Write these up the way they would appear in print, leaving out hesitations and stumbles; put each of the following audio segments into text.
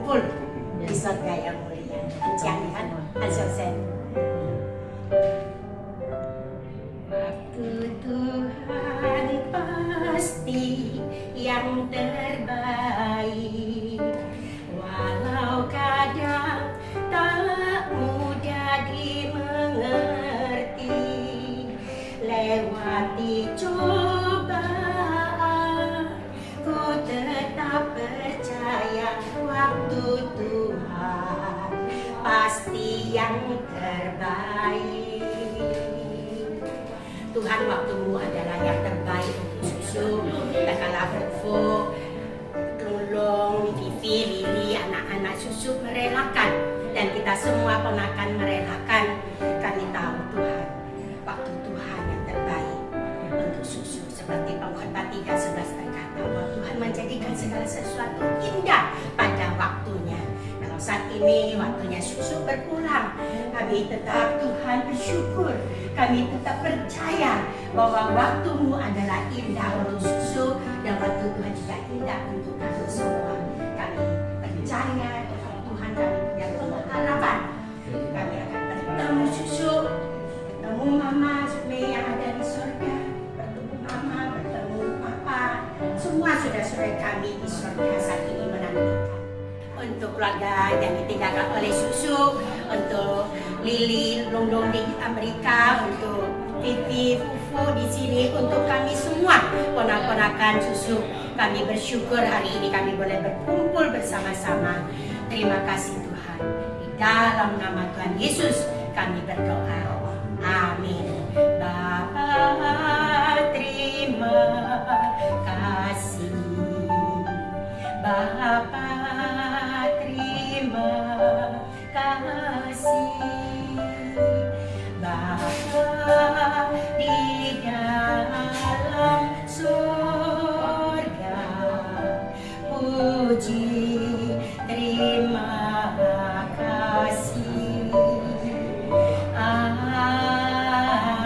berkumpul di surga yang mulia. Jangan Anselsen. Waktu Tuhan pasti yang terbaik, walau kadang tak mudah dimengerti. Lewati cobaan, ku tetap percaya waktu Tuhan pasti yang terbaik. Tuhan, waktumu adalah yang terbaik untuk susu, Kakala Fofo, Lulung, Vivi, Lili, anak-anak susu merelakan, dan kita semua pun akan merelakan. Kami tahu Tuhan, waktu Tuhan yang terbaik untuk susu. Seperti Pengkhotbah 3:11 berkata bahwa Tuhan menjadikan segala sesuatu indah pada waktunya. Kalau saat ini waktunya susu berkurang, kami tetap Tuhan bersyukur. Kami tetap percaya bahwa waktumu adalah indah untuk susu, dan waktu Tuhan juga indah untuk kami semua. Kami percaya bahwa Tuhan, kami punya pengharapan. Kami akan bertemu susu, bertemu Mama Zumi yang ada di surga, bertemu Mama, bertemu Papa, semua saudara-saudara kami di surga saat ini menantikan. Untuk keluarga yang ditinggalkan oleh susu, untuk Lili, Longdong di Amerika, untuk Vivi, Fufu di sini, untuk kami semua ponak-ponakan susu. Kami bersyukur hari ini kami boleh berkumpul bersama-sama. Terima kasih Tuhan. Di dalam nama Tuhan Yesus kami berdoa. Amin. Bapa, terima kasih. Bapa, terima kasih. Bapa di dalam surga, puji terima kasih. Amin.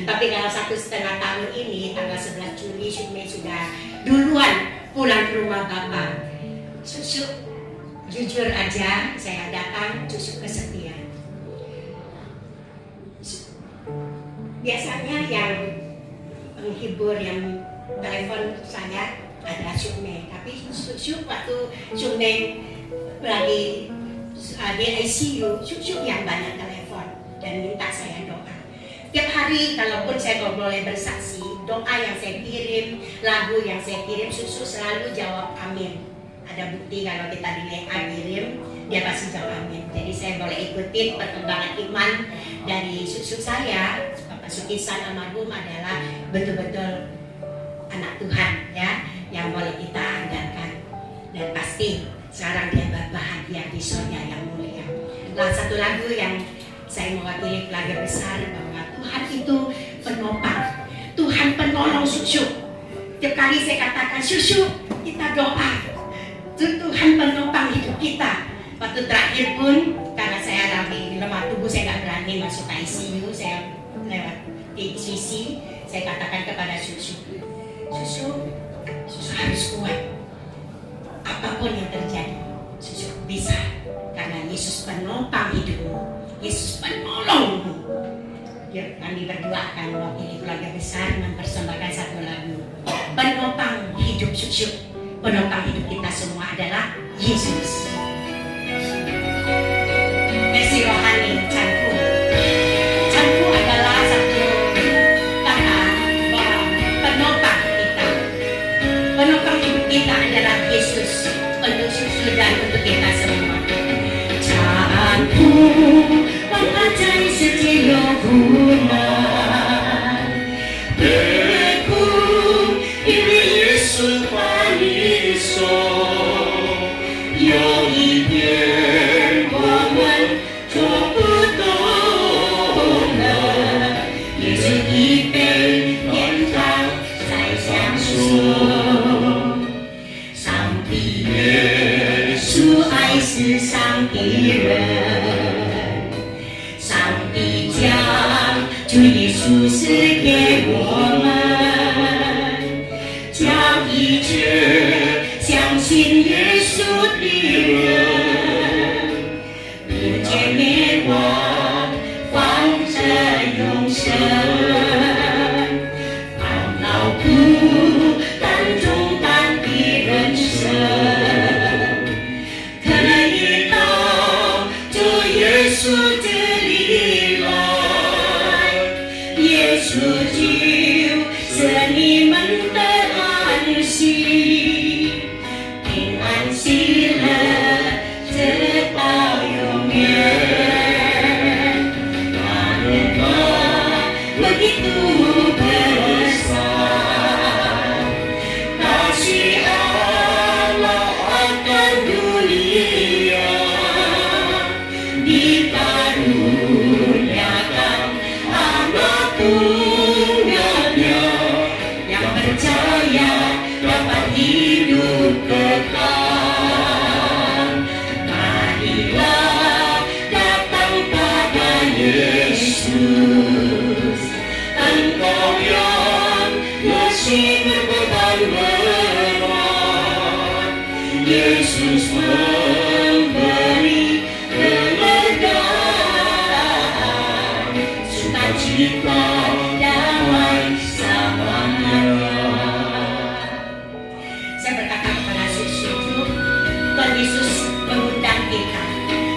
Tapi kalau 1,5 tahun ini, tanggal 11 Juli, Syukme sudah duluan pulang ke rumah Bapak. Susuk, jujur aja, saya datang, Susuk kesepian. Biasanya yang penghibur yang telepon saya adalah Syukme. Tapi Susuk waktu Syukme lagi di ICU, Susuk yang banyak telepon dan minta saya doa. Tiap hari, kalaupun saya boleh bersaksi, doa yang saya kirim, lagu yang saya kirim, Susuk selalu jawab amin. Ada bukti kalau kita di WA kirim, dia pasti jawab amin. Jadi saya boleh ikutin perkembangan iman dari Susuk saya. Bapak Sukisan almarhum adalah betul-betul anak Tuhan ya, yang boleh kita andalkan. Dan pasti sekarang dia berbahagia di surga yang mulia. Satu lagu yang saya mewakili keluarga besar bahwa Tuhan itu penopang, Tuhan penolong Susuk. Tiap kali saya katakan Susuk, kita doa, Tuhan penopang hidup kita. Waktu terakhir pun karena saya lagi lemah tubuh, saya nggak berani masuk ICU, saya lewat TCC, saya katakan kepada Susuk, Susuk harus kuat. Apapun yang terjadi, Susuk bisa, karena Yesus penopang hidupmu, Yesus penolongmu. Kami berdua akan mewakili keluarga besar mempersembahkan satu lagu. Penopang hidup Susuk, penopang hidup kita semua adalah Yesus. Versi rohani Canku. Canku adalah satu kata bahwa penopang kita. Penopang hidup kita adalah Yesus untuk Susuk dan untuk kita semua. Canku mengajari setiap guna. Beku ini Yesus paniso. Yo ibien woman coputona. Yesus ibien yentang sai samsung. Sampai Yesus ai si sampai上帝将主耶稣赐给我们，将一切相信耶稣的人，不见灭亡，放着永生。烦恼苦担重担的人生，可以到主耶稣这里来，耶稣就是你们的安息，平安喜乐直到永远。Karena begitu besar kasih Allah akan dunia, dikaruniakan anak tunggalnya, yang percaya dapat hidup kekal. Marilah datang pada Yesus, engkau yang masih berbeban berat. Yesus memberi keledaan, sukacita, damai selamanya. Saya berkata kepada Susuk, Tuhan Yesus mengundang kita,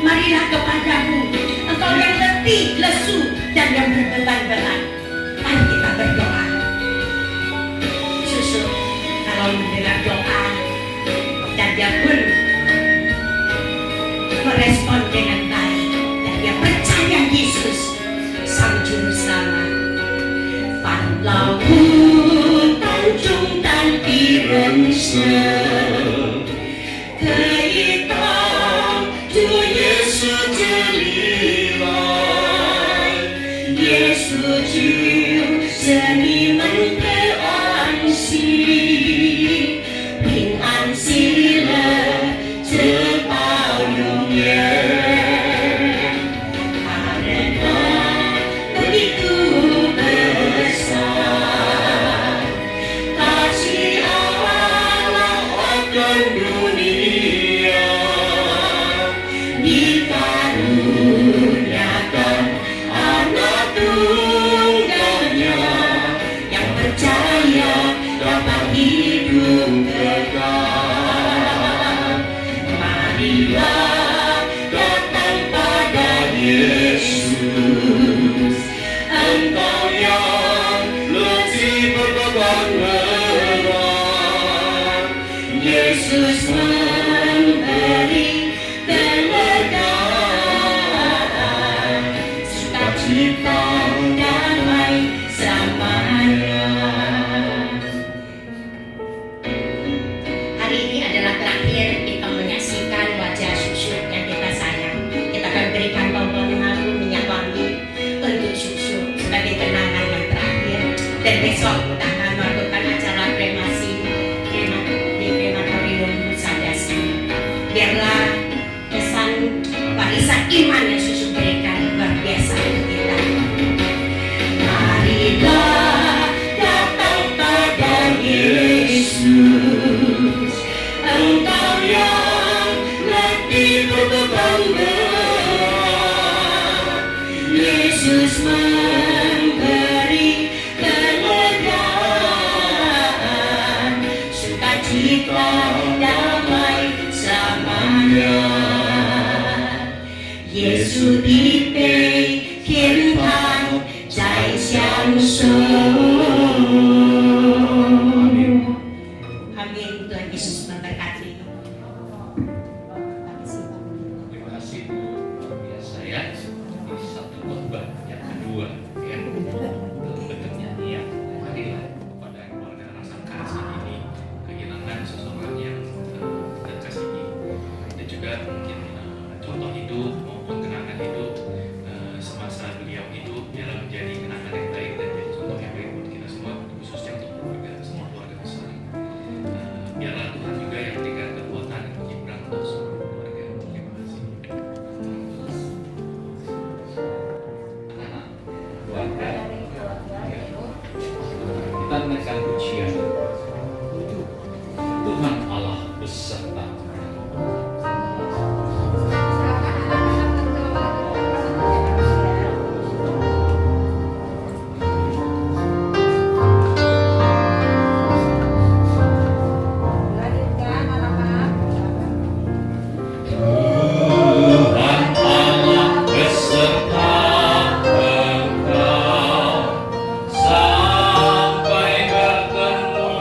marilah kepadamu, engkau yang letih, lesu, dan yang berbeban berat. Mari kita berdoa. Susuk kalau mendengar doa, dan dia pun merespon dengan baik, dan dia percaya Yesus Sang Juru Selamat. 烦恼苦担重担的人生，可以到主耶稣这里来，耶稣就是你们的安息，平安喜乐直到永远。Karena begitu besar hidup kekal. Marilah datang pada Yesus, Engkau yang letih berbeban berat. Yesus memberi kelegaan, sukacita damai selamanya. Hari ini adalah terakhir kita menyaksikan wajah Syusyu yang kita sayang. Kita akan berikan bau-bau harum minyak wangi untuk Syusyu sebagai kenangan yang terakhir. Dan besok kita akan melakukan acara kremasi di krematorium Nusa Dasi. Biarlah kesan warisan iman yang Syusyu berikan luar biasa untuk kita. Marilah datang pada Yesus, Engkau yang letih berbeban berat. Yesus memberi kelegaan, sukacita damai selamanya. Yesus di thiên thang在享受。 Amin. Tuhan Yesus memberkati. Terima kasih luar biasa ya. Ini satu khotbah yang kedua ya. Bentuknya ya. Marilah pada keluarga rasakan saat ini kehilangan seseorang yang terkasihi dan juga mungkin contoh hidup maupun kenangan hidup semasa beliau hidup biarlah menjadi kenangan yang baik dan jadi contoh yang baik buat kita semua, khususnya untuk keluarga, semua keluarga besar. Biarlah Tuhan juga yang berikan kekuatan Gibran untuk seluruh keluarga. Terima kasih. Anak-anak keluarga, kita menaikkan pujian. Tuhan Allah beserta. Sampai bertemu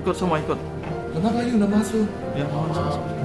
Ikut semua ikut. Kenapa ini udah masuk? Ya, masuk.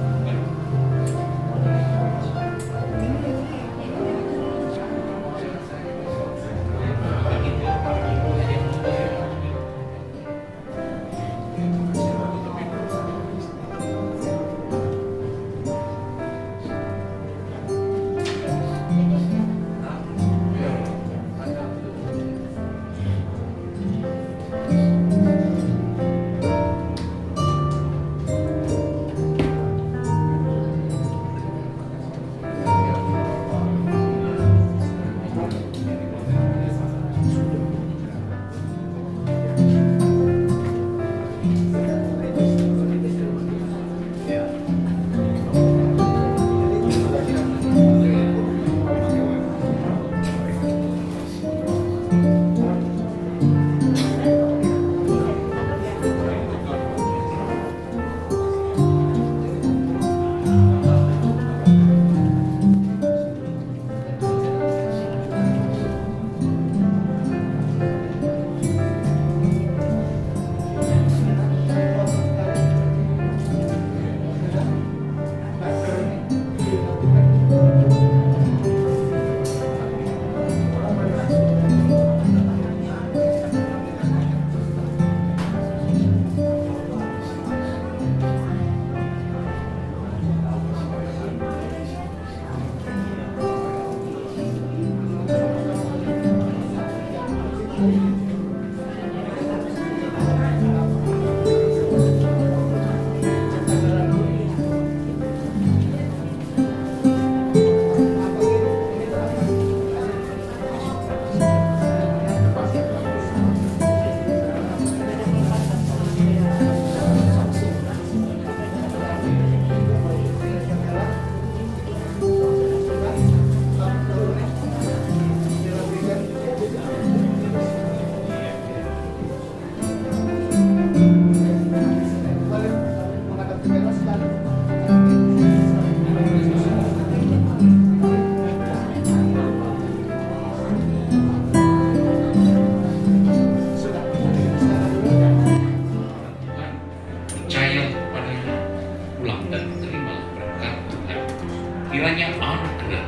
kiranya anugerah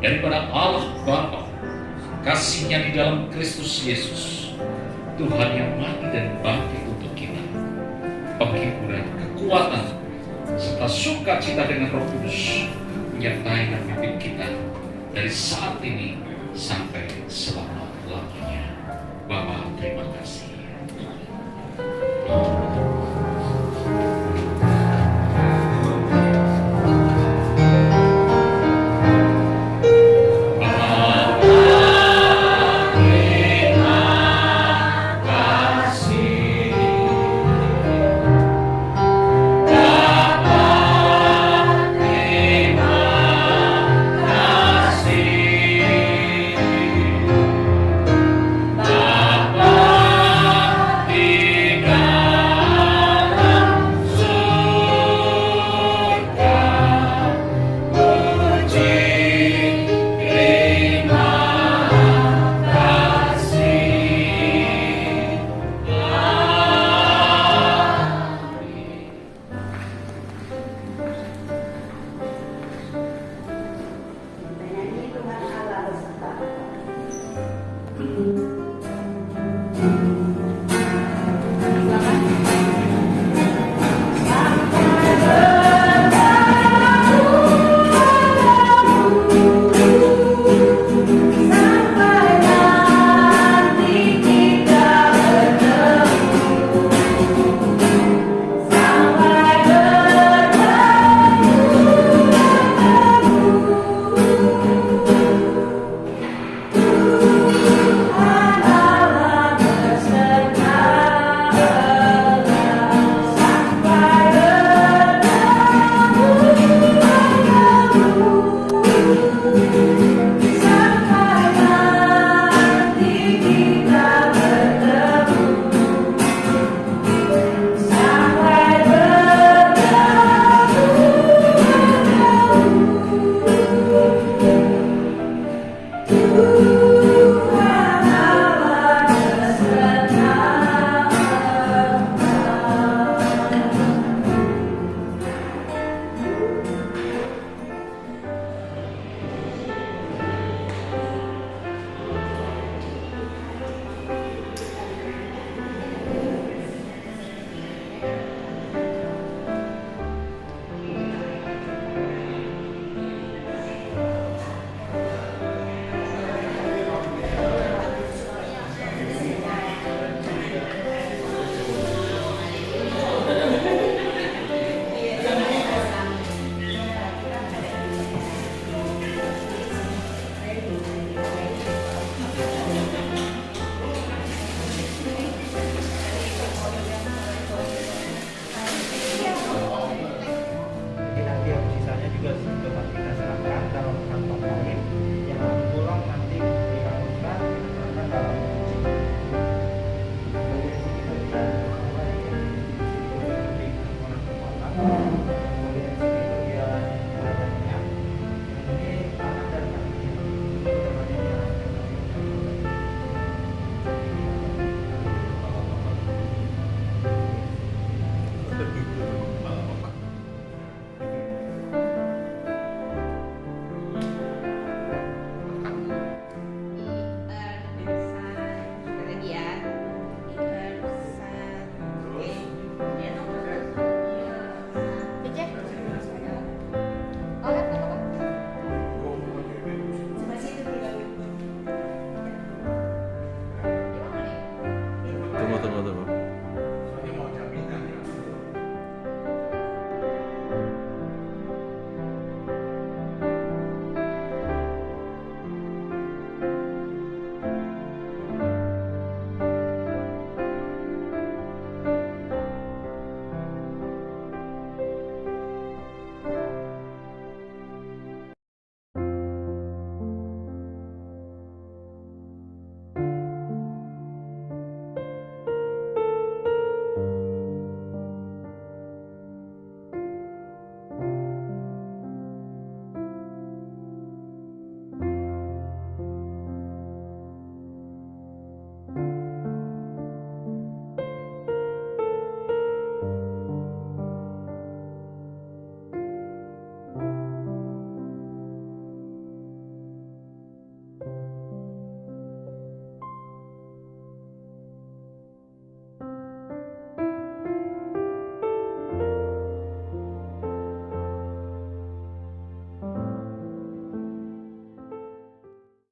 daripada Allah Bapa, kasih-Nya di dalam Kristus Yesus, Tuhan yang mati dan bangkit untuk kita, penghiburan, kekuatan, serta sukacita dengan Roh Kudus menyertai dan memimpin kita dari saat ini sampai selama-lamanya. Bapa, terima kasih.